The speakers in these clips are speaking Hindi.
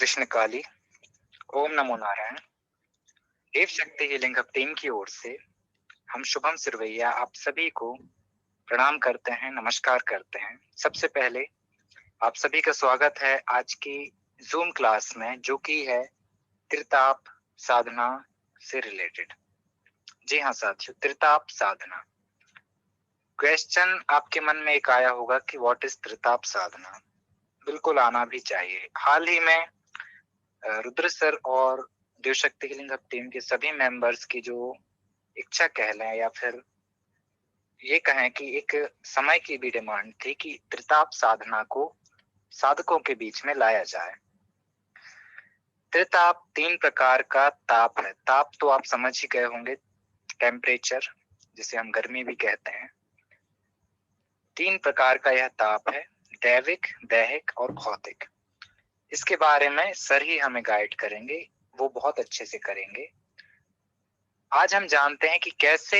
कृष्ण काली, ओम नमो नारायण। देव शक्ति हीलिंग हब टीम की ओर से हम शुभम सिरवैया आप सभी को प्रणाम करते हैं, नमस्कार करते हैं। सबसे पहले आप सभी का स्वागत है आज की जूम क्लास में, जो कि है त्रिताप साधना से रिलेटेड। जी हाँ साथियों, त्रिताप साधना। क्वेश्चन आपके मन में एक आया होगा कि व्हाट इज त्रिताप साधना। बिल्कुल आना भी चाहिए। हाल ही में रुद्र सर और देव शक्ति हीलिंग हब टीम के सभी मेंबर्स की जो इच्छा कह लें या फिर ये कहें कि एक समय की भी डिमांड थी कि त्रिताप साधना को साधकों के बीच में लाया जाए। त्रिताप 3 प्रकार का ताप है। ताप तो आप समझ ही गए होंगे, टेम्परेचर, जिसे हम गर्मी भी कहते हैं। 3 प्रकार का यह ताप है, दैविक, दैहिक और भौतिक। इसके बारे में सर ही हमें गाइड करेंगे, वो बहुत अच्छे से करेंगे। आज हम जानते हैं कि कैसे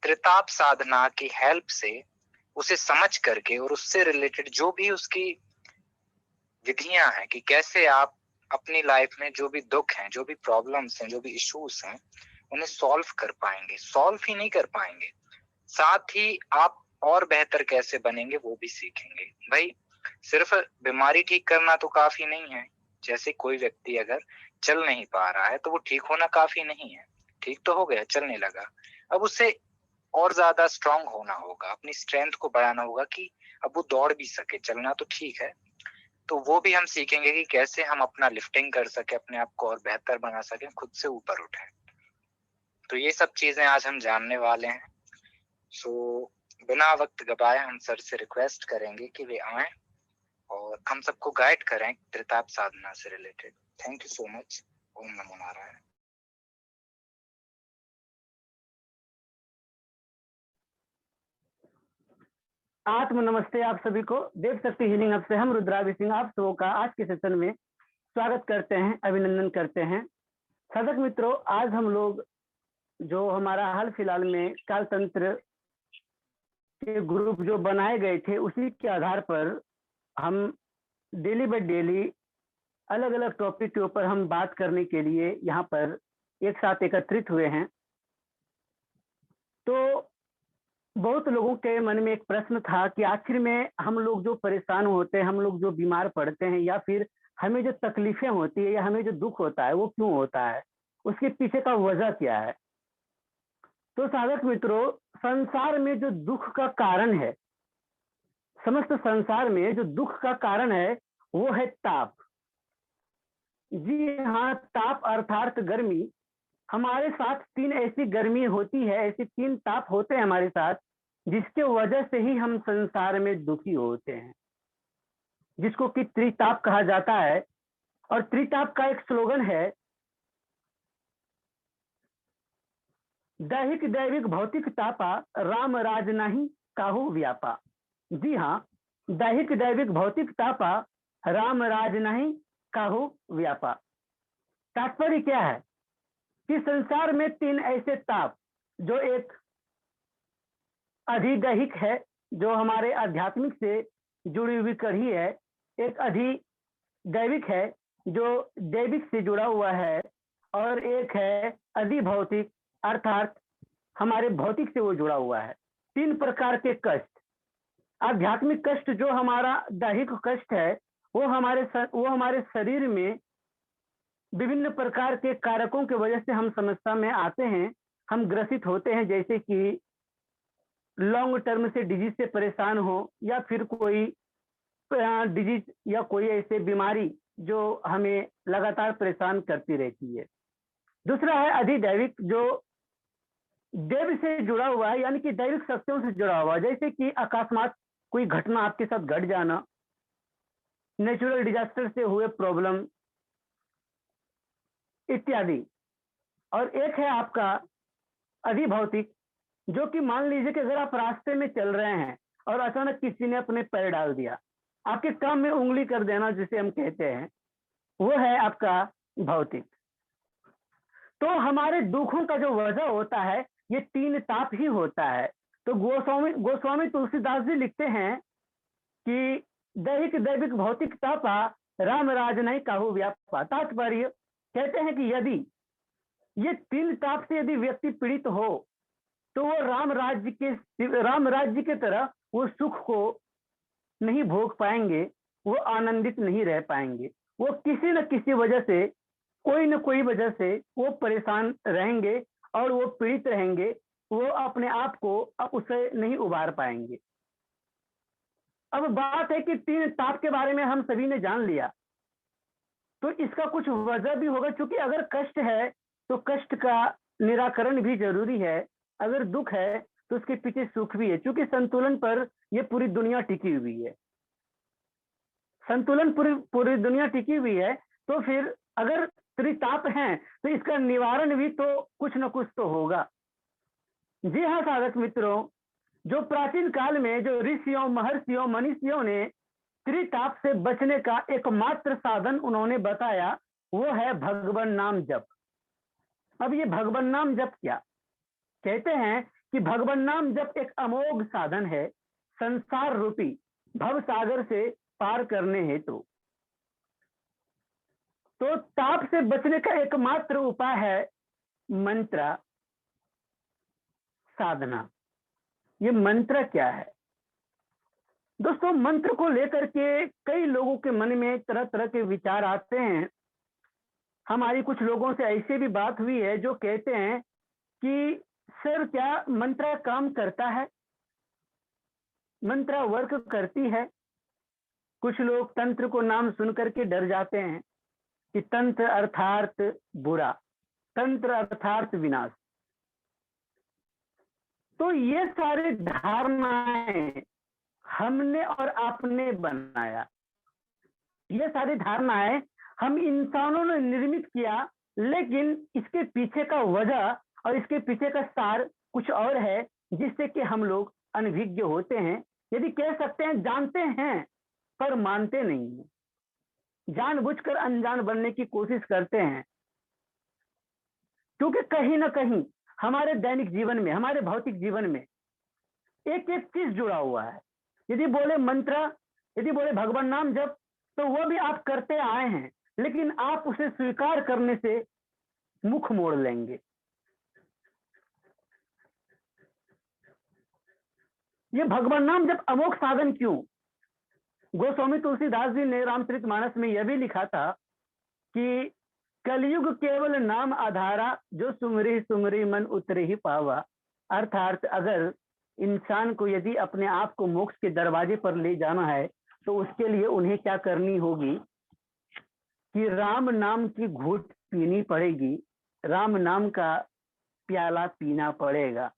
त्रिताप साधना की हेल्प से उसे समझ करके और उससे रिलेटेड जो भी उसकी विधियां हैं कि कैसे आप अपनी लाइफ में जो भी दुख हैं, जो भी प्रॉब्लम्स हैं, जो भी इश्यूज हैं, उन्हें सॉल्व कर पाएंगे। सॉल्व ही नहीं कर पाएंगे, साथ ही आप और बेहतर कैसे बनेंगे वो भी सीखेंगे। भाई सिर्फ बीमारी ठीक करना तो काफी नहीं है। जैसे कोई व्यक्ति अगर चल नहीं पा रहा है तो वो ठीक होना काफी नहीं है। ठीक तो हो गया, चलने लगा, अब उससे और ज्यादा स्ट्रांग होना होगा, अपनी स्ट्रेंथ को बढ़ाना होगा कि अब वो दौड़ भी सके। चलना तो ठीक है, तो वो भी हम सीखेंगे कि कैसे हम अपना लिफ्टिंग कर सके, अपने आप को और बेहतर बना सके, खुद से ऊपर उठे। तो ये सब चीजें आज हम जानने वाले हैं। सो बिना वक्त गवाए हम सर से रिक्वेस्ट करेंगे कि वे आए और हम सबको गाइड करें त्रिताप साधना से related. Thank you so much. ओम नमो नारायण। आत्म नमस्ते आप सभी को। देव शक्ति हीलिंग हब से हम रुद्रावि सिंह आप सबों का आज के सेशन में स्वागत करते हैं, अभिनंदन करते हैं। साधक मित्रों, आज हम लोग जो हमारा हाल फिलहाल में काल तंत्र के ग्रुप जो बनाए गए थे, उसी के आधार पर हम डेली बाय डेली अलग अलग टॉपिक के ऊपर हम बात करने के लिए यहाँ पर एक साथ एकत्रित हुए हैं। तो बहुत लोगों के मन में एक प्रश्न था कि आखिर में हम लोग जो परेशान होते हैं, हम लोग जो बीमार पड़ते हैं, या फिर हमें जो तकलीफें होती है या हमें जो दुख होता है वो क्यों होता है, उसके पीछे का वजह क्या है। तो साधक मित्रों, संसार में जो दुख का कारण है, समस्त संसार में जो दुख का कारण है वो है ताप। जी हाँ, ताप अर्थात गर्मी। हमारे साथ 3 ऐसी गर्मी होती है, ऐसे 3 ताप होते हैं हमारे साथ, जिसके वजह से ही हम संसार में दुखी होते हैं, जिसको कि त्रिताप कहा जाता है। और त्रिताप का एक स्लोगन है, दैहिक दैविक भौतिक तापा, राम राज नहीं काहू व्यापा। जी हाँ, दैहिक दैविक भौतिक तापा, राम राज नहीं काहू व्यापा। तात्पर्य क्या है कि संसार में 3 ऐसे ताप, जो एक अधिदैहिक है, जो हमारे आध्यात्मिक से जुड़ी हुई कड़ी है, एक अधिदैविक है जो दैविक से जुड़ा हुआ है, और एक है अधिभौतिक अर्थात हमारे भौतिक से वो जुड़ा हुआ है। 3 प्रकार के कष्ट। आध्यात्मिक कष्ट जो हमारा दैहिक कष्ट है, वो हमारे शरीर में विभिन्न प्रकार के कारकों की वजह से हम समस्या में आते हैं, हम ग्रसित होते हैं। जैसे कि लॉन्ग टर्म से डिजीज से परेशान हो, या फिर कोई डिजीज या कोई ऐसे बीमारी जो हमें लगातार परेशान करती रहती है। दूसरा है अधिदैविक, जो देव से जुड़ा हुआ है, यानी कि दैविक शक्तियों से जुड़ा हुआ है। जैसे कि अकस्मात कोई घटना आपके साथ घट जाना, नेचुरल डिजास्टर से हुए प्रॉब्लम इत्यादि। और एक है आपका अधिभौतिक, जो कि मान लीजिए कि अगर आप रास्ते में चल रहे हैं और अचानक किसी ने अपने पैर डाल दिया, आपके काम में उंगली कर देना जिसे हम कहते हैं, वो है आपका भौतिक। तो हमारे दुखों का जो वजह होता है, ये 3 ताप ही होता है। तो गोस्वामी तुलसीदास जी लिखते हैं कि दैहिक दैविक भौतिक तापा, राम राज नहीं काहू व्यापा। तात्पर्य कहते हैं कि यदि ये 3 ताप से यदि व्यक्ति पीड़ित हो तो वो राम राज्य के तरह वो सुख को नहीं भोग पाएंगे, वो आनंदित नहीं रह पाएंगे, वो किसी न किसी वजह से, कोई न कोई वजह से वो परेशान रहेंगे और वो पीड़ित रहेंगे, वो अपने आप को उससे नहीं उबार पाएंगे। अब बात है कि 3 ताप के बारे में हम सभी ने जान लिया, तो इसका कुछ वजह भी होगा, क्योंकि अगर कष्ट है तो कष्ट का निराकरण भी जरूरी है, अगर दुख है तो उसके पीछे सुख भी है, क्योंकि संतुलन पर ये पूरी दुनिया टिकी हुई है। संतुलन पूरी दुनिया टिकी हुई है, तो फिर अगर त्रिताप हैं तो इसका निवारण भी तो कुछ न कुछ तो होगा। जी हाँ साधक मित्रों, जो प्राचीन काल में जो ऋषियों, महर्षियों, मनीषियों ने त्रिताप से बचने का एकमात्र साधन उन्होंने बताया, वो है भगवान नाम जप। अब ये भगवान नाम जप क्या? कहते हैं कि भगवान नाम जप एक अमोघ साधन है संसार रूपी भव सागर से पार करने हेतु। तो ताप से बचने का एकमात्र उपाय है मंत्र साधना। ये मंत्र क्या है दोस्तों? मंत्र को लेकर के कई लोगों के मन में तरह तरह के विचार आते हैं। हमारी कुछ लोगों से ऐसी भी बात हुई है जो कहते हैं कि सर क्या मंत्र काम करता है, मंत्र वर्क करती है? कुछ लोग तंत्र को नाम सुन करके डर जाते हैं कि तंत्र अर्थात बुरा, तंत्र अर्थात विनाश। तो ये सारे धारणाएं हमने और आपने बनाया, ये सारी धारणाएं हम इंसानों ने निर्मित किया, लेकिन इसके पीछे का वजह और इसके पीछे का सार कुछ और है, जिससे कि हम लोग अनभिज्ञ होते हैं, यदि कह सकते हैं जानते हैं पर मानते नहीं हैं, जानबूझकर अनजान बनने की कोशिश करते हैं। क्योंकि कहीं ना कहीं हमारे दैनिक जीवन में, हमारे भौतिक जीवन में एक एक चीज जुड़ा हुआ है। यदि बोले मंत्र, यदि बोले भगवान नाम जप, तो वो भी आप करते आए हैं, लेकिन आप उसे स्वीकार करने से मुख मोड़ लेंगे। ये भगवान नाम जप अमोघ साधन क्यों? गोस्वामी तुलसीदास जी ने रामचरितमानस में यह भी लिखा था कि कलयुग केवल नाम आधारा, जो सुमरी सुमरी मन उतरे ही पावा। अर्थात अगर इंसान को यदि अपने आप को मोक्ष के दरवाजे पर ले जाना है तो उसके लिए उन्हें क्या करनी होगी कि राम नाम की घूंट पीनी पड़ेगी, राम नाम का प्याला पीना पड़ेगा।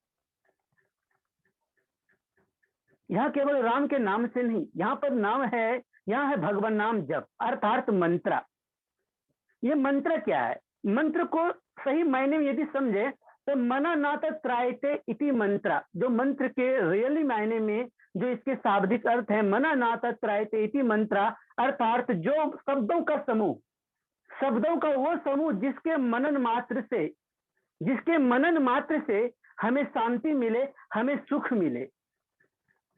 यहाँ केवल राम के नाम से नहीं, यहाँ पर नाम है, यहाँ है भगवान नाम जप अर्थात मंत्र। ये मंत्र क्या है? मंत्र को सही मायने में यदि समझे तो मना नाथ त्रायते इति मंत्र, जो मंत्र के रियली मायने में जो इसके शाब्दिक अर्थ है, मना नाथ त्रायते इति मंत्र, अर्थात जो शब्दों का समूह, शब्दों का वो समूह जिसके मनन मात्र से हमें शांति मिले, हमें सुख मिले,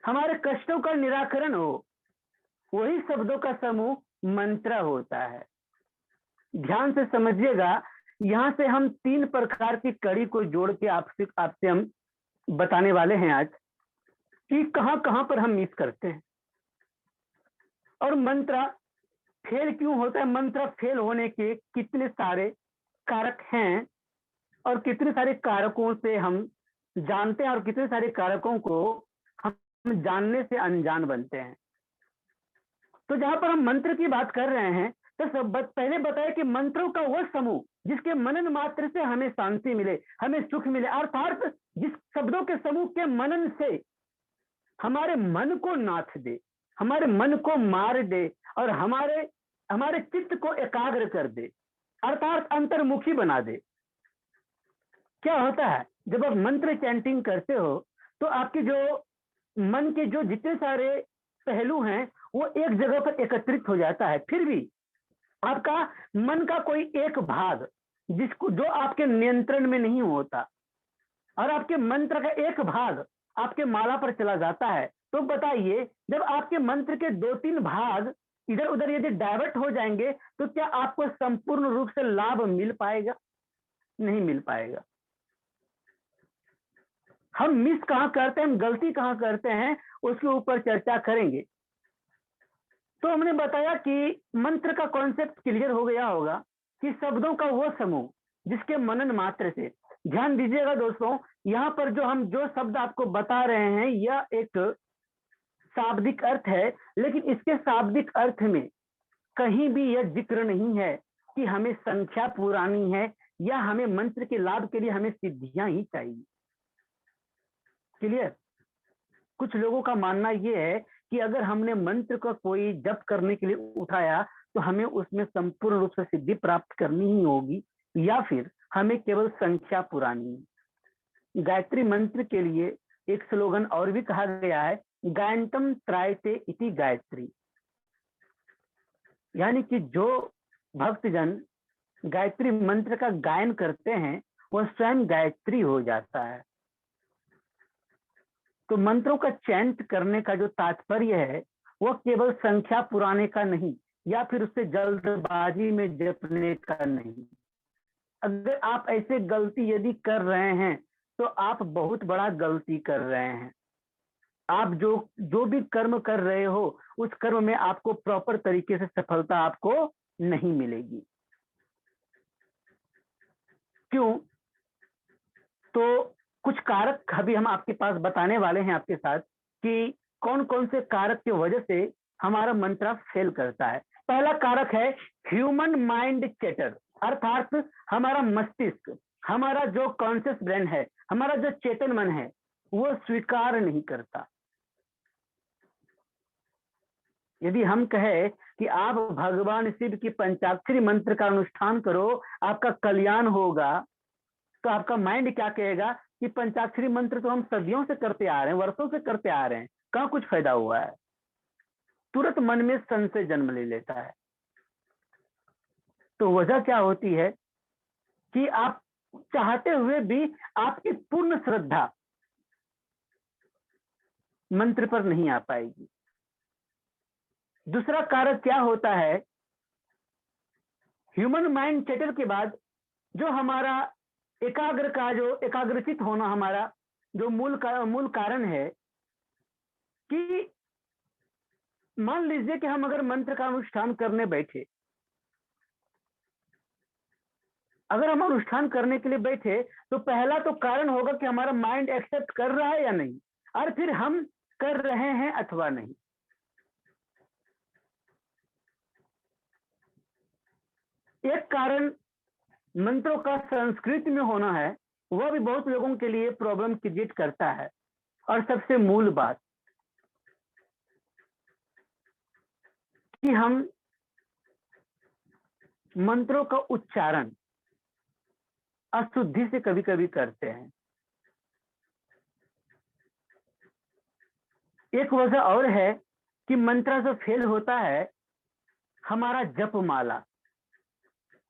हमारे कष्टों का निराकरण हो, वही शब्दों का समूह मंत्र होता है। ध्यान से समझिएगा, यहां से हम 3 प्रकार की कड़ी को जोड़ के आपसे हम बताने वाले हैं आज कि कहां कहां पर हम मिस करते हैं और मंत्र फेल क्यों होता है, मंत्र फेल होने के कितने सारे कारक हैं और कितने सारे कारकों से हम जानते हैं और कितने सारे कारकों को हम जानने से अनजान बनते हैं। तो जहां पर हम मंत्र की बात कर रहे हैं तो पहले बताया कि मंत्रों का वह समूह जिसके मनन मात्र से हमें शांति मिले, हमें सुख मिले, अर्थात जिस शब्दों के समूह के मनन से हमारे मन को नाथ दे, हमारे मन को मार दे और हमारे चित्त को एकाग्र कर दे, अर्थात अंतर्मुखी बना दे। क्या होता है जब आप मंत्र चैंटिंग करते हो तो आपके जो मन के जो जितने सारे पहलू हैं वो एक जगह पर एकत्रित हो जाता है। फिर भी आपका मन का कोई एक भाग जो आपके नियंत्रण में नहीं होता और आपके मंत्र का एक भाग आपके माला पर चला जाता है, तो बताइए जब आपके मंत्र के 2-3 भाग इधर उधर यदि डाइवर्ट हो जाएंगे तो क्या आपको संपूर्ण रूप से लाभ मिल पाएगा? नहीं मिल पाएगा। हम मिस कहां करते हैं, हम गलती कहां करते हैं, उसके ऊपर चर्चा करेंगे। तो हमने बताया कि मंत्र का कॉन्सेप्ट क्लियर हो गया होगा कि शब्दों का वो समूह जिसके मनन मात्र से, ध्यान दीजिएगा दोस्तों, यहाँ पर जो शब्द आपको बता रहे हैं यह एक शाब्दिक अर्थ है, लेकिन इसके शाब्दिक अर्थ में कहीं भी यह जिक्र नहीं है कि हमें संख्या पुरानी है या हमें मंत्र के लाभ के लिए हमें सिद्धियां ही चाहिए। क्लियर? कुछ लोगों का मानना यह है कि अगर हमने मंत्र का कोई जप करने के लिए उठाया तो हमें उसमें संपूर्ण रूप से सिद्धि प्राप्त करनी ही होगी, या फिर हमें केवल संख्या पुरानी है। गायत्री मंत्र के लिए एक स्लोगन और भी कहा गया है, गायंतम त्रायते इति गायत्री, यानी कि जो भक्तजन गायत्री मंत्र का गायन करते हैं वह स्वयं गायत्री हो जाता है। तो मंत्रों का चैंट करने का जो तात्पर्य है वह केवल संख्या पुराने का नहीं, या फिर उससे जल्दबाजी में जपने का नहीं। अगर आप ऐसे गलती यदि कर रहे हैं तो आप बहुत बड़ा गलती कर रहे हैं। आप जो भी कर्म कर रहे हो उस कर्म में आपको प्रॉपर तरीके से सफलता आपको नहीं मिलेगी। क्यों? तो कुछ कारक अभी हम आपके पास बताने वाले हैं आपके साथ कि कौन कौन से कारक की वजह से हमारा मंत्र फेल करता है। पहला कारक है ह्यूमन माइंड चैटर, अर्थात हमारा मस्तिष्क, हमारा जो कॉन्शियस ब्रेन है, हमारा जो चेतन मन है वो स्वीकार नहीं करता। यदि हम कहें कि आप भगवान शिव की पंचाक्षरी मंत्र का अनुष्ठान करो, आपका कल्याण होगा, तो आपका माइंड क्या कहेगा कि पंचाक्षरी मंत्र तो हम सदियों से करते आ रहे हैं, वर्षों से करते आ रहे हैं, कहाँ कुछ फायदा हुआ है। तुरंत मन में संशय जन्म ले लेता है। तो वजह क्या होती है कि आप चाहते हुए भी आपकी पूर्ण श्रद्धा मंत्र पर नहीं आ पाएगी। दूसरा कारक क्या होता है, ह्यूमन माइंड चैटर के बाद जो हमारा एकाग्र का जो एकाग्रचित होना, हमारा जो मूल कारण है कि मान लीजिए कि हम अगर मंत्र का अनुष्ठान करने बैठे, अगर हम अनुष्ठान करने के लिए बैठे तो पहला तो कारण होगा कि हमारा माइंड एक्सेप्ट कर रहा है या नहीं, और फिर हम कर रहे हैं अथवा नहीं। एक कारण मंत्रों का संस्कृत में होना है, वह भी बहुत लोगों के लिए प्रॉब्लम क्रिएट करता है। और सबसे मूल बात कि हम मंत्रों का उच्चारण अशुद्धि से कभी कभी करते हैं। एक वजह और है कि मंत्र जो फेल होता है, हमारा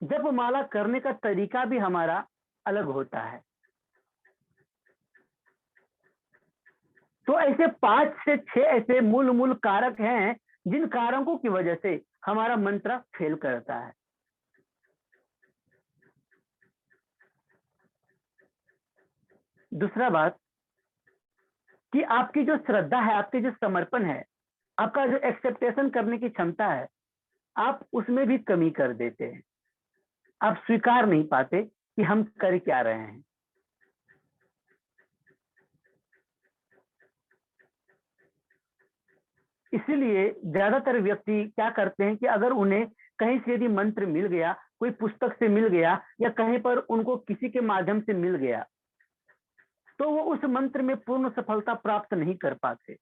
जपमाला करने का तरीका भी हमारा अलग होता है। तो ऐसे 5 से 6 ऐसे मूल कारक हैं जिन कारकों की वजह से हमारा मंत्र फेल करता है। दूसरा बात कि आपकी जो श्रद्धा है, आपकी जो समर्पण है, आपका जो एक्सेप्टेशन करने की क्षमता है, आप उसमें भी कमी कर देते हैं। आप स्वीकार नहीं पाते कि हम कर क्या रहे हैं। इसीलिए ज्यादातर व्यक्ति क्या करते हैं कि अगर उन्हें कहीं से यदि मंत्र मिल गया, कोई पुस्तक से मिल गया या कहीं पर उनको किसी के माध्यम से मिल गया, तो वो उस मंत्र में पूर्ण सफलता प्राप्त नहीं कर पाते।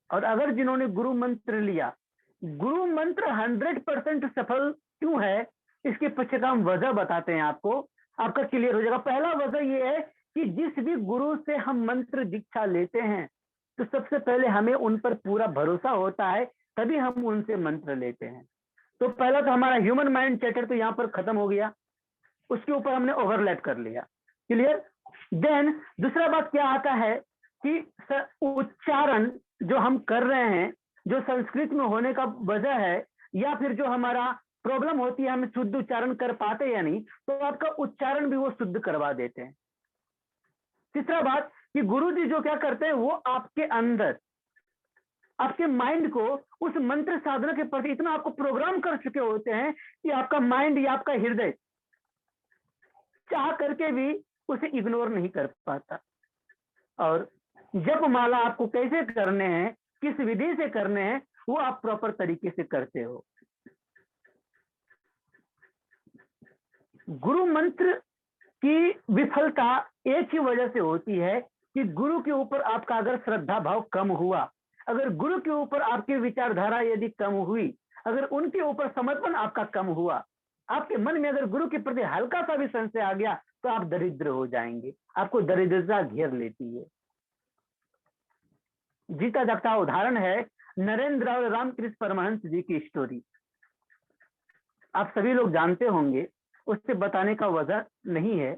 और अगर जिन्होंने गुरु मंत्र लिया, गुरु मंत्र 100% सफल क्यों है, इसके पीछे का हम वजह बताते हैं आपको, आपका क्लियर हो जाएगा। पहला वजह यह है कि जिस भी गुरु से हम मंत्र दीक्षा लेते हैं तो सबसे पहले हमें उन पर पूरा भरोसा होता है, तभी हम उनसे मंत्र लेते हैं। तो पहला तो हमारा ह्यूमन माइंड चैटर तो यहाँ पर खत्म हो गया, उसके ऊपर हमने ओवरलैप कर लिया। क्लियर? देन दूसरा बात क्या आता है कि उच्चारण जो हम कर रहे हैं, जो संस्कृत में होने का वजह है, या फिर जो हमारा प्रॉब्लम होती है हम शुद्ध उच्चारण कर पाते या नहीं, तो आपका उच्चारण भी वो शुद्ध करवा देते हैं। तीसरा बात कि गुरु जी जो क्या करते हैं, वो आपके अंदर आपके माइंड को उस मंत्र साधना के प्रति इतना आपको प्रोग्राम कर चुके होते हैं कि आपका माइंड या आपका हृदय चाह करके भी उसे इग्नोर नहीं कर पाता। और जप माला आपको कैसे करने हैं, किस विधि से करने हैं, वो आप प्रॉपर तरीके से करते हो। गुरु मंत्र की विफलता एक ही वजह से होती है कि गुरु के ऊपर आपका अगर श्रद्धा भाव कम हुआ, अगर गुरु के ऊपर आपकी विचारधारा यदि कम हुई, अगर उनके ऊपर समर्पण आपका कम हुआ, आपके मन में अगर गुरु के प्रति हल्का सा भी संशय आ गया, तो आप दरिद्र हो जाएंगे, आपको दरिद्रता घेर लेती है। जीता जागता उदाहरण है नरेंद्र और रामकृष्ण परमहंस जी की स्टोरी। आप सभी लोग जानते होंगे, उससे बताने का वजह नहीं है।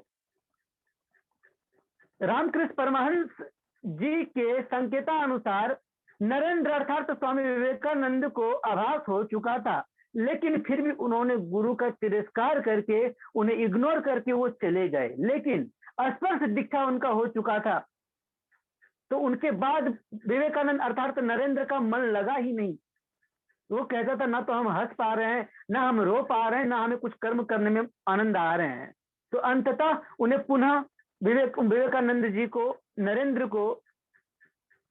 रामकृष्ण परमहंस जी के संकेतानुसार नरेंद्र अर्थात स्वामी विवेकानंद को आभास हो चुका था, लेकिन फिर भी उन्होंने गुरु का तिरस्कार करके, उन्हें इग्नोर करके वो चले गए। लेकिन स्पर्श दीक्षा उनका हो चुका था, तो उनके बाद विवेकानंद अर्थात नरेंद्र का मन लगा ही नहीं। वो कहता था ना तो हम हंस पा रहे हैं, ना हम रो पा रहे हैं, ना हमें कुछ कर्म करने में आनंद आ रहे हैं। तो अंततः उन्हें पुनः विवेकानंद जी को, नरेंद्र को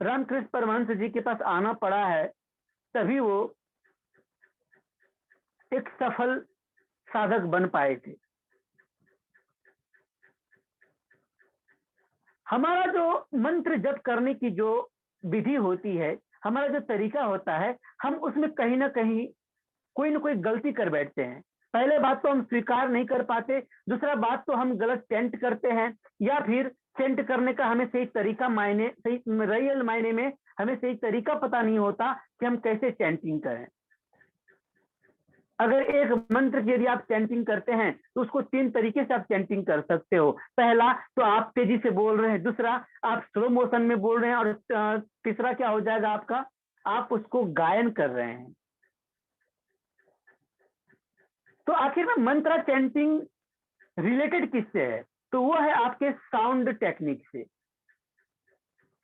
रामकृष्ण परमहंस जी के पास आना पड़ा है, तभी वो एक सफल साधक बन पाए थे। हमारा जो मंत्र जप करने की जो विधि होती है, हमारा जो तरीका होता है, हम उसमें कहीं ना कहीं कोई ना कोई गलती कर बैठते हैं। पहले बात तो हम स्वीकार नहीं कर पाते, दूसरा बात तो हम गलत चैंट करते हैं, या फिर चैंट करने का हमें सही तरीका सही रियल मायने में हमें सही तरीका पता नहीं होता कि हम कैसे चैंटिंग करें। अगर एक मंत्र की यदि आप चैंटिंग करते हैं तो उसको 3 तरीके से आप चैंटिंग कर सकते हो। पहला तो आप तेजी से बोल रहे हैं, दूसरा आप स्लो मोशन में बोल रहे हैं, और तीसरा क्या हो जाएगा आपका, आप उसको गायन कर रहे हैं। तो आखिर में मंत्र चैंटिंग रिलेटेड किससे है, तो वो है आपके साउंड टेक्निक से,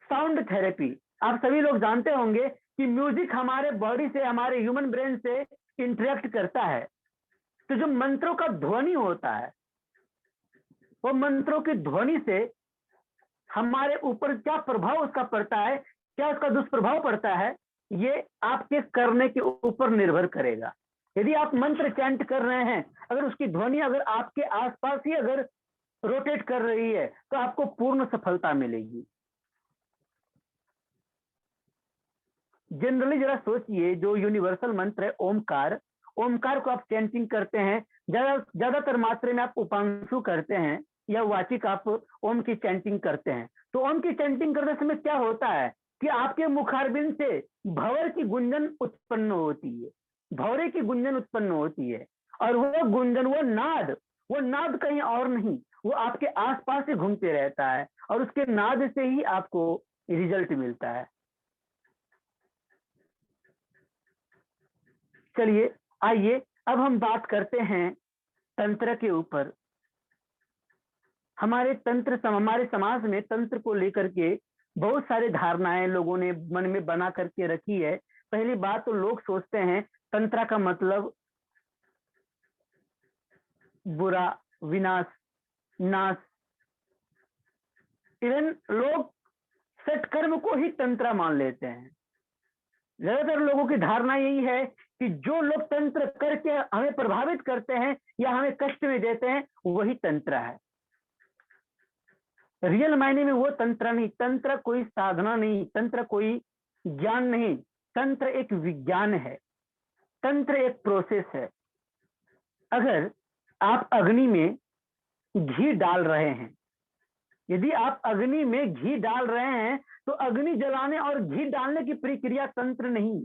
साउंड थेरेपी। आप सभी लोग जानते होंगे कि म्यूजिक हमारे बॉडी से, हमारे ह्यूमन ब्रेन से इंटरेक्ट करता है। तो जो मंत्रों का ध्वनि होता है, वो मंत्रों की ध्वनि से हमारे ऊपर क्या प्रभाव उसका पड़ता है, क्या उसका दुष्प्रभाव पड़ता है, ये आपके करने के ऊपर निर्भर करेगा। यदि आप मंत्र चैंट कर रहे हैं, अगर उसकी ध्वनि अगर आपके आसपास ही अगर रोटेट कर रही है, तो आपको पूर्ण सफलता मिलेगी। जनरली जरा सोचिए, जो यूनिवर्सल मंत्र है ओमकार, ओमकार को आप चैंटिंग करते हैं, ज्यादातर मात्रा में आप उपांशु करते हैं या वाचिक आप ओम की चैंटिंग करते हैं। तो ओम की चैंटिंग करते समय क्या होता है कि आपके मुखारबिंद से भंवर की गुंजन उत्पन्न होती है, भंवरे की गुंजन उत्पन्न होती है, और वो गुंजन, वो नाद कहीं और नहीं, वो आपके आसपास ही घूमते रहता है, और उसके नाद से ही आपको रिजल्ट मिलता है। चलिए आइए अब हम बात करते हैं तंत्र के ऊपर। हमारे समाज में तंत्र को लेकर के बहुत सारी धारणाएं लोगों ने मन में बना करके रखी है। पहली बात तो लोग सोचते हैं तंत्र का मतलब बुरा, विनाश, नाश। इवन लोग सत्कर्म को ही तंत्र मान लेते हैं। ज्यादातर लोगों की धारणा यही है कि जो लोग तंत्र करके हमें प्रभावित करते हैं या हमें कष्ट में देते हैं, वही तंत्र है। रियल मायने में वो तंत्र नहीं, तंत्र कोई साधना नहीं, तंत्र कोई ज्ञान नहीं, तंत्र एक विज्ञान है, तंत्र एक प्रोसेस है। अगर आप अग्नि में घी डाल रहे हैं, यदि आप अग्नि में घी डाल रहे हैं, तो अग्नि जलाने और घी डालने की प्रक्रिया तंत्र नहीं।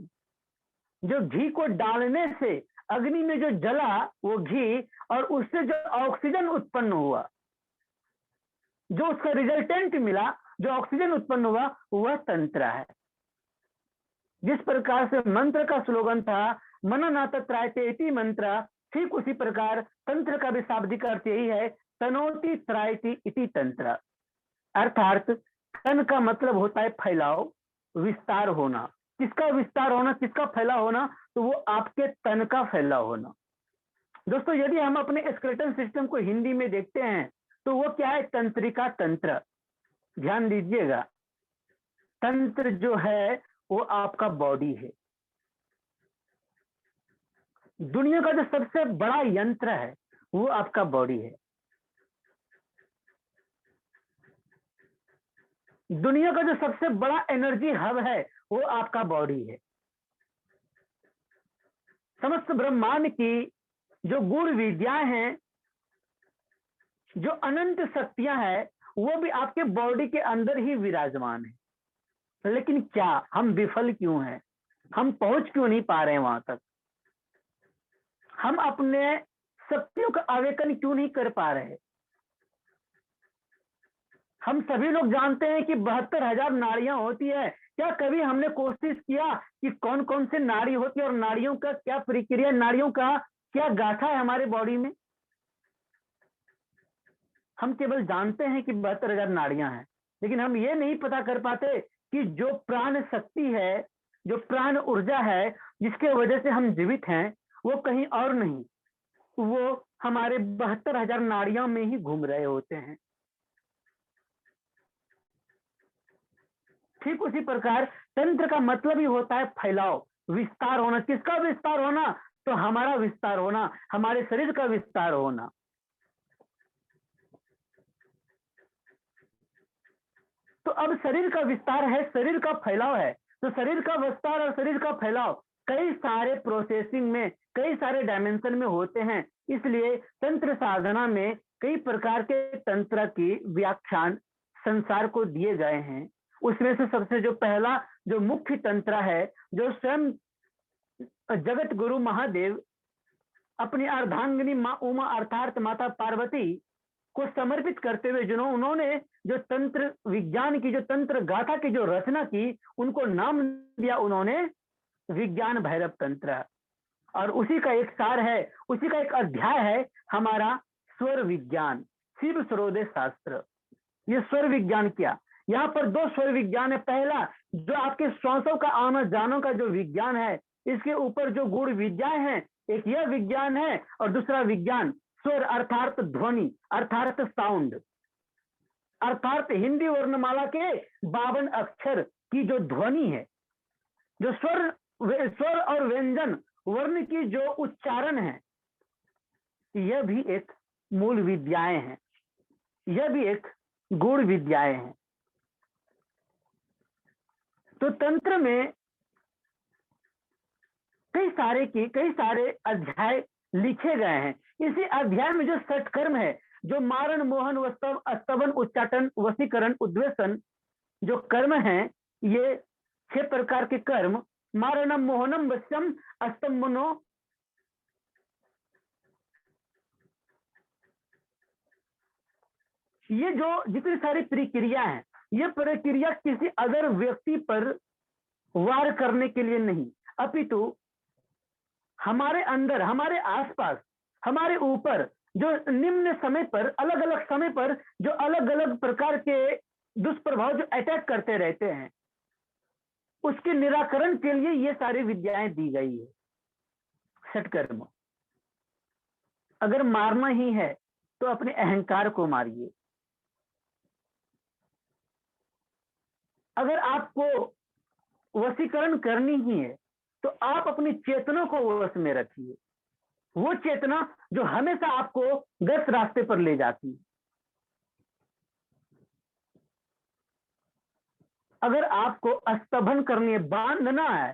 जो घी को डालने से अग्नि में जो जला वो घी, और उससे जो ऑक्सीजन उत्पन्न हुआ, जो उसका रिजल्टेंट मिला, जो ऑक्सीजन उत्पन्न हुआ, वह तंत्र है। जिस प्रकार से मंत्र का स्लोगन था मननाथ त्रायते इति मंत्र, ठीक उसी प्रकार तंत्र का भी शाब्दिक अर्थ यही है, तनोति त्रायति इति तंत्र। अर्थात तन का मतलब होता है फैलाव, विस्तार होना। किसका विस्तार होना, किसका फैलाव होना? तो वो आपके तन का फैलाव होना। दोस्तों, यदि हम अपने स्केलेटन सिस्टम को हिंदी में देखते हैं तो वो क्या है? तंत्रिका तंत्र। ध्यान दीजिएगा, तंत्र जो है वो आपका बॉडी है। दुनिया का जो सबसे बड़ा यंत्र है वो आपका बॉडी है। दुनिया का जो सबसे बड़ा एनर्जी हब है वो आपका बॉडी है। समस्त ब्रह्मांड की जो गूढ़ विद्याएं हैं, जो अनंत शक्तियां हैं, वो भी आपके बॉडी के अंदर ही विराजमान है। लेकिन क्या हम विफल क्यों हैं? हम पहुंच क्यों नहीं पा रहे हैं वहां तक? हम अपने शक्तियों का आवेदन क्यों नहीं कर पा रहे? हम सभी लोग जानते हैं कि 72,000 नाड़ियां होती है। क्या कभी हमने कोशिश किया कि कौन कौन से नाड़ी होती है और नाड़ियों का क्या प्रक्रिया, नाड़ियों का क्या गाथा है हमारे बॉडी में? हम केवल जानते हैं कि 72,000 नाड़ियां हैं, लेकिन हम ये नहीं पता कर पाते कि जो प्राण शक्ति है, जो प्राण ऊर्जा है, जिसके वजह से हम जीवित हैं, वो कहीं और नहीं, वो हमारे 72,000 नाड़ियों में ही घूम रहे होते हैं। ठीक उसी प्रकार तंत्र का मतलब ही होता है फैलाव, विस्तार होना। किसका विस्तार होना? तो हमारा विस्तार होना, हमारे शरीर का विस्तार होना। तो अब शरीर का विस्तार है, शरीर का फैलाव है। तो शरीर का विस्तार और शरीर का फैलाव कई सारे प्रोसेसिंग में, कई सारे डायमेंशन में होते हैं। इसलिए तंत्र साधना में कई प्रकार के तंत्र की व्याख्यान संसार को दिए गए हैं। उसमें से सबसे जो पहला जो मुख्य तंत्र है, जो स्वयं जगत गुरु महादेव अपनी अर्धांगिनी माँ उमा अर्थात माता पार्वती को समर्पित करते हुए जिन्होंने उन्होंने जो तंत्र विज्ञान की, जो तंत्र गाथा की जो रचना की, उनको नाम दिया उन्होंने विज्ञान भैरव तंत्र। और उसी का एक सार है, उसी का एक अध्याय है हमारा स्वर विज्ञान, शिव सरोदय शास्त्र। ये स्वर विज्ञान क्या? यहाँ पर दो स्वर विज्ञान है। पहला जो आपके श्वासों का आना जानो का जो विज्ञान है, इसके ऊपर जो गूढ़ विद्याएं हैं, एक यह विज्ञान है और दूसरा विज्ञान स्वर अर्थात ध्वनि, अर्थात साउंड, अर्थात हिंदी वर्णमाला के 52 अक्षर की जो ध्वनि है, जो स्वर और व्यंजन वर्ण की जो उच्चारण है, यह भी एक मूल विद्याएं हैं, यह भी एक गूढ़ विद्याएं हैं। तो तंत्र में कई सारे अध्याय लिखे गए हैं। इसी अध्याय में जो षटकर्म है, जो मारण मोहन वस्तव स्तवन उच्चाटन वशीकरण उद्वेशन जो कर्म हैं, ये 6 प्रकार के कर्म, मारणम मोहनम वश्यम अस्तमनो, ये जो जितनी सारी प्रक्रिया है, ये प्रक्रिया किसी अदर व्यक्ति पर वार करने के लिए नहीं, अपितु हमारे अंदर, हमारे आसपास, हमारे ऊपर जो निम्न समय पर, अलग अलग समय पर जो अलग अलग प्रकार के दुष्प्रभाव जो अटैक करते रहते हैं, उसके निराकरण के लिए ये सारी विद्याएं दी गई है। षटकर्म। अगर मारना ही है तो अपने अहंकार को मारिए। अगर आपको वशीकरण करनी ही है तो आप अपनी चेतना को वश में रखिए, वो चेतना जो हमेशा आपको गलत रास्ते पर ले जाती है। अगर आपको स्तंभन करनी है, बांधना है,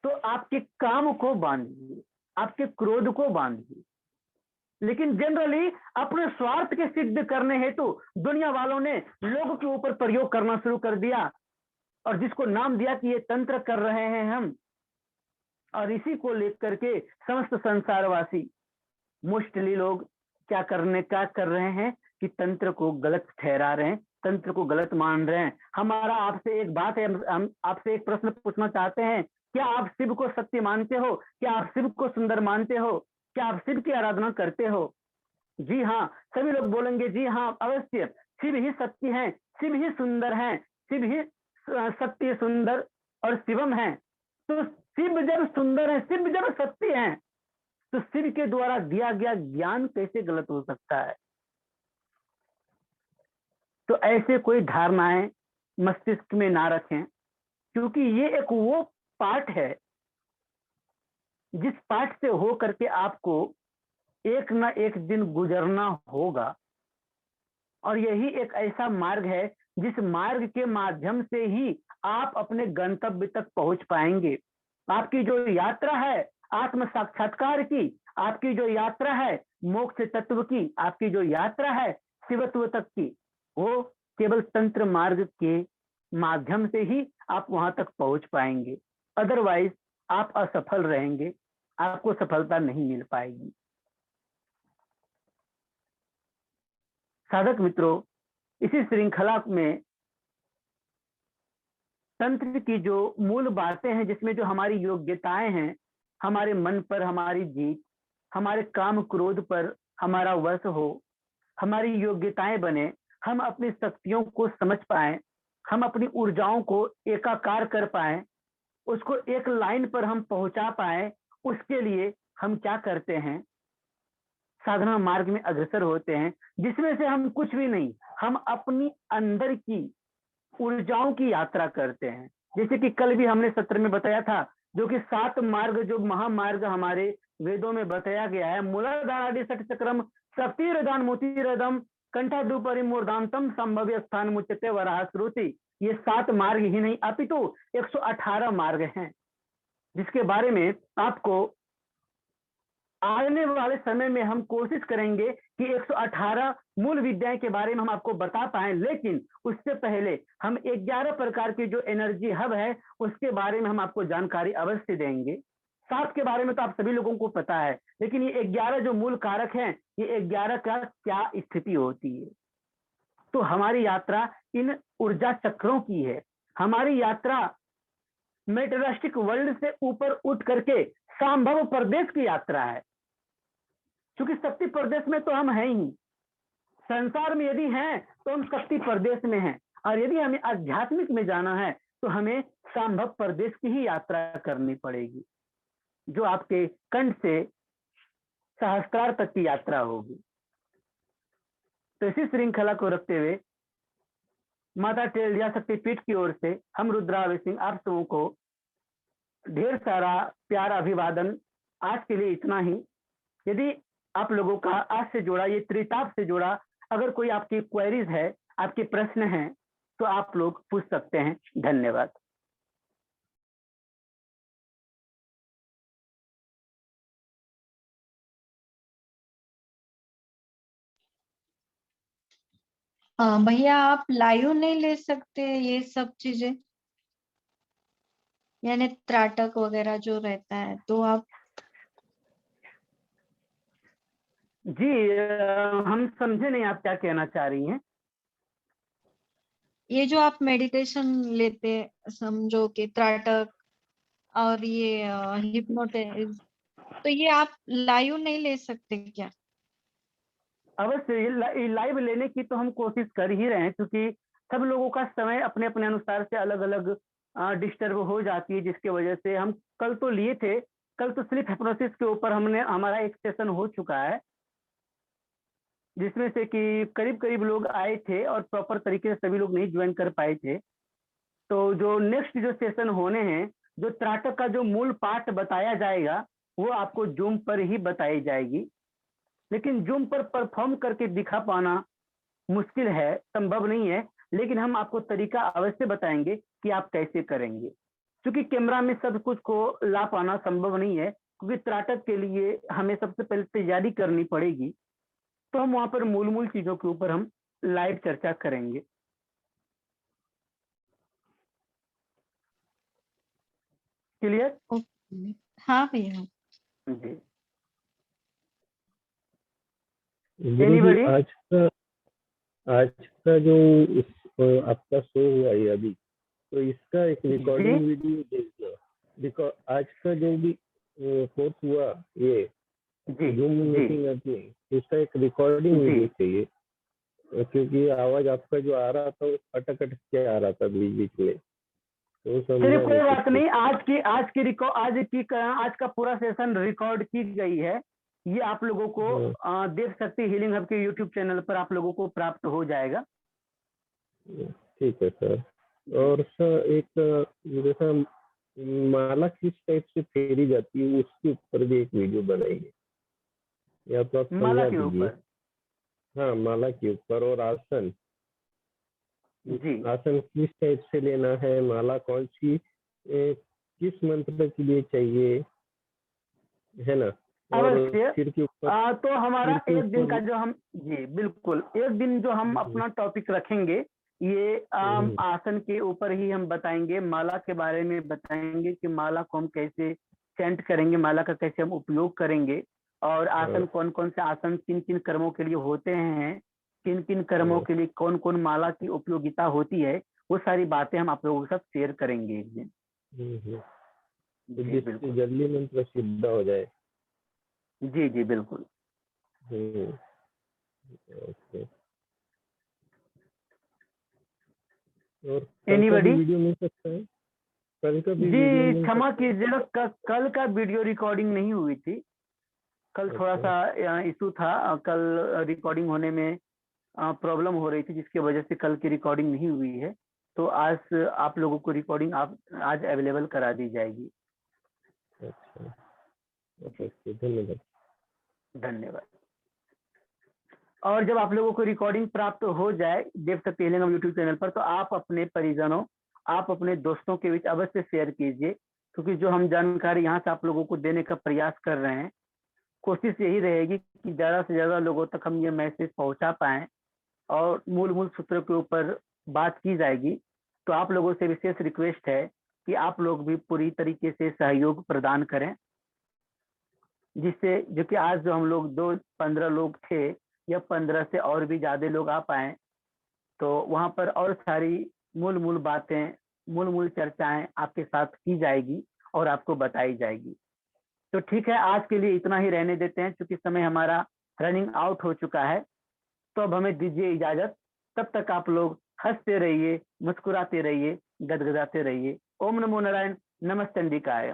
तो आपके काम को बांधिए, आपके क्रोध को बांधिए। लेकिन जनरली अपने स्वार्थ के सिद्ध करने हेतु दुनिया वालों ने लोगों के ऊपर प्रयोग करना शुरू कर दिया, और जिसको नाम दिया कि ये तंत्र कर रहे हैं हम। और इसी को लेकर के समस्त संसारवासी मोस्टली लोग क्या कर रहे हैं कि तंत्र को गलत ठहरा रहे हैं, तंत्र को गलत मान रहे हैं। हमारा आपसे एक बात है, हम आपसे एक प्रश्न पूछना चाहते हैं, क्या आप शिव को सत्य मानते हो? क्या आप शिव को सुंदर मानते हो? क्या आप शिव की आराधना करते हो? जी हाँ, सभी लोग बोलेंगे जी हाँ अवश्य, शिव ही सत्य है, शिव ही सुंदर है, शिव ही सत्य सुंदर और शिवम है। तो शिव जब सुंदर है, शिव जब सत्य है, तो शिव के द्वारा दिया गया ज्ञान कैसे गलत हो सकता है? तो ऐसे कोई धारणाएं मस्तिष्क में ना रखें, क्योंकि ये एक वो पाठ है जिस पाठ से हो करके आपको एक ना एक दिन गुजरना होगा, और यही एक ऐसा मार्ग है जिस मार्ग के माध्यम से ही आप अपने गंतव्य तक पहुंच पाएंगे। आपकी जो यात्रा है आत्म साक्षात्कार की, आपकी जो यात्रा है मोक्ष तत्व की, आपकी जो यात्रा है शिवत्व तक की, वो केवल तंत्र मार्ग के माध्यम से ही आप वहां तक पहुंच पाएंगे। अदरवाइज आप असफल रहेंगे, आपको सफलता नहीं मिल पाएगी। साधक मित्रों, इसी श्रृंखला में तंत्र की जो मूल बातें हैं, जिसमें जो हमारी योग्यताएं हैं, हमारे मन पर हमारी जीत, हमारे काम क्रोध पर हमारा वश हो, हमारी योग्यताएं बने, हम अपनी शक्तियों को समझ पाए, हम अपनी ऊर्जाओं को एकाकार कर पाए, उसको एक लाइन पर हम पहुंचा पाए, उसके लिए हम क्या करते हैं? साधना मार्ग में अग्रसर होते हैं, जिसमें से हम कुछ भी नहीं, हम अपनी अंदर की ऊर्जाओं की यात्रा करते हैं। जैसे कि कल भी हमने सत्र में बताया था, जो कि 7 मार्ग, जो महामार्ग हमारे वेदों में बताया गया है, मूलाधारादि षट चक्रम शक्तिरदान मोतिरदम कंठादुपरि मूर्धांतम संभव्य स्थान मुच्यते वराह श्रुति। ये 7 मार्ग ही नहीं अपितु 118 मार्ग हैं, जिसके बारे में आपको आने वाले समय में हम कोशिश करेंगे कि 118 मूल विद्याएं के बारे में हम आपको बता पाएं। लेकिन उससे पहले हम 11 प्रकार की जो एनर्जी हब है उसके बारे में हम आपको जानकारी अवश्य देंगे। 7 के बारे में तो आप सभी लोगों को पता है, लेकिन ये 11 जो मूल कारक हैं, ये 11 का क्या स्थिति होती है। तो हमारी यात्रा इन ऊर्जा चक्रों की है। हमारी यात्रा मेटेरियलिस्टिक वर्ल्ड से ऊपर उठ करके संभव प्रदेश की यात्रा है, क्योंकि शक्ति प्रदेश में तो हम हैं ही। संसार में यदि हैं तो हम शक्ति प्रदेश में हैं, और यदि हमें आध्यात्मिक में जाना है तो हमें संभव प्रदेश की ही यात्रा करनी पड़ेगी, जो आपके कंठ से सहस्त्रार तक की यात्रा होगी। तो इसी श्रृंखला को रखते हुए माता टेलिया शक्तिपीठ की ओर से हम रुद्रावि सिंह आप सबों को ढेर सारा प्यार अभिवादन। आज के लिए इतना ही। यदि आप लोगों का आज से जुड़ा, ये त्रिताप से जुड़ा, अगर कोई आपकी क्वेरीज है, आपके प्रश्न हैं, तो आप लोग पूछ सकते हैं। धन्यवाद। भैया आप लाइव नहीं ले सकते ये सब चीजें, यानी त्राटक वगैरह जो रहता है, तो आप? जी हम समझे नहीं आप क्या कहना चाह रही हैं। ये जो आप मेडिटेशन लेते, समझो कि त्राटक और ये हिप्नोटिज्म, तो ये आप लाइव नहीं ले सकते क्या? अवश्य लाइव लेने की तो हम कोशिश कर ही रहे हैं, क्योंकि सब लोगों का समय अपने अपने अनुसार से अलग अलग डिस्टर्ब हो जाती है, जिसकी वजह से हम कल तो लिए थे। कल तो स्लीप हिप्नोसिस के ऊपर हमारा एक सेशन हो चुका है, जिसमें से कि करीब करीब लोग आए थे और प्रॉपर तरीके से सभी लोग नहीं ज्वाइन कर पाए थे। तो जो नेक्स्ट जो सेशन होने हैं, जो त्राटक का जो मूल पाठ बताया जाएगा, वो आपको जूम पर ही बताई जाएगी। लेकिन जूम पर परफॉर्म करके दिखा पाना मुश्किल है, संभव नहीं है, लेकिन हम आपको तरीका अवश्य बताएंगे कि आप कैसे करेंगे। क्योंकि कैमरा में सब कुछ को ला पाना संभव नहीं है, क्योंकि त्राटक के लिए हमें सबसे पहले तैयारी करनी पड़ेगी। तो हम वहां पर मूल मूल चीजों के ऊपर हम लाइव चर्चा करेंगे। क्लियर? हाँ भैया। जी। गुरुजी, आज का आज का जो आपका शो हुआ है अभी, तो इसका एक रिकॉर्डिंग वीडियो भेजना। आज का जो भी कोर्स हुआ ये जूम मीटिंग आती है, इसका एक रिकॉर्डिंग वीडियो चाहिए, क्योंकि आवाज आपका जो आ रहा था वो अटक के आ रहा था बीच बीच में, तो चलिए कोई बात नहीं। आज का पूरा सेशन रिकॉर्ड की गई है, ये आप लोगों को देख सकते हीलिंग हब के यूट्यूब चैनल पर आप लोगों को प्राप्त हो जाएगा। ठीक है सर। और सर एक जैसा माला किस टाइप से फेरी जाती है उसके ऊपर भी एक वीडियो बनाइए, या तो आप माला के ऊपर? हाँ, माला के ऊपर। और आसन जी, आसन किस टाइप से लेना है, माला कौन सी किस मंत्र के लिए चाहिए, है ना? अवश्य। सिर के ऊपर तो हमारा एक दिन का जो हम, जी बिल्कुल, एक दिन जो हम अपना टॉपिक रखेंगे ये आसन के ऊपर ही हम बताएंगे, माला के बारे में बताएंगे कि माला को हम कैसे चैंट करेंगे, माला का कैसे हम उपयोग करेंगे, और आसन कौन कौन से आसन किन किन कर्मों के लिए होते हैं, किन किन कर्मों के लिए कौन कौन माला की उपयोगिता होती है, वो सारी बातें हम आप लोगों के साथ शेयर करेंगे एक दिन। बिल्कुल, जल्दी मंत्र सिद्ध हो जाए। जी जी बिल्कुल। ओके। और एनीबॉडी वीडियो मिल सकता है? कल का भी जी क्षमा कीजिएगा, कल का वीडियो रिकॉर्डिंग नहीं हुई थी, कल थोड़ा सा इशू था, कल रिकॉर्डिंग होने में प्रॉब्लम हो रही थी, जिसकी वजह से कल की रिकॉर्डिंग नहीं हुई है। तो आज आप लोगों को रिकॉर्डिंग आज अवेलेबल करा दी जाएगी। अच्छा, धन्यवाद। धन्यवाद। और जब आप लोगों को रिकॉर्डिंग प्राप्त हो जाए, देव शक्ति हीलिंग हब यूट्यूब चैनल पर, तो आप अपने परिजनों, आप अपने दोस्तों के बीच अवश्य शेयर कीजिए, क्योंकि जो हम जानकारी यहाँ से आप लोगों को देने का प्रयास कर रहे हैं, कोशिश यही रहेगी कि ज्यादा से ज्यादा लोगों तक हम ये मैसेज पहुंचा पाएं और मूल सूत्रों के ऊपर बात की जाएगी। तो आप लोगों से विशेष रिक्वेस्ट है कि आप लोग भी पूरी तरीके से सहयोग प्रदान करें, जिससे जो कि आज जो हम लोग 15 लोग थे, या 15 से और भी ज्यादा लोग आ पाए, तो वहां पर और सारी मूल बातें, मूल चर्चाएं आपके साथ की जाएगी और आपको बताई जाएगी। तो ठीक है, आज के लिए इतना ही रहने देते हैं, क्योंकि समय हमारा रनिंग आउट हो चुका है। तो अब हमें दीजिए इजाजत, तब तक आप लोग हंसते रहिए, मुस्कुराते रहिए, गदगदाते रहिए। ओम नमो नारायण, नमस्ते चंडिकाय।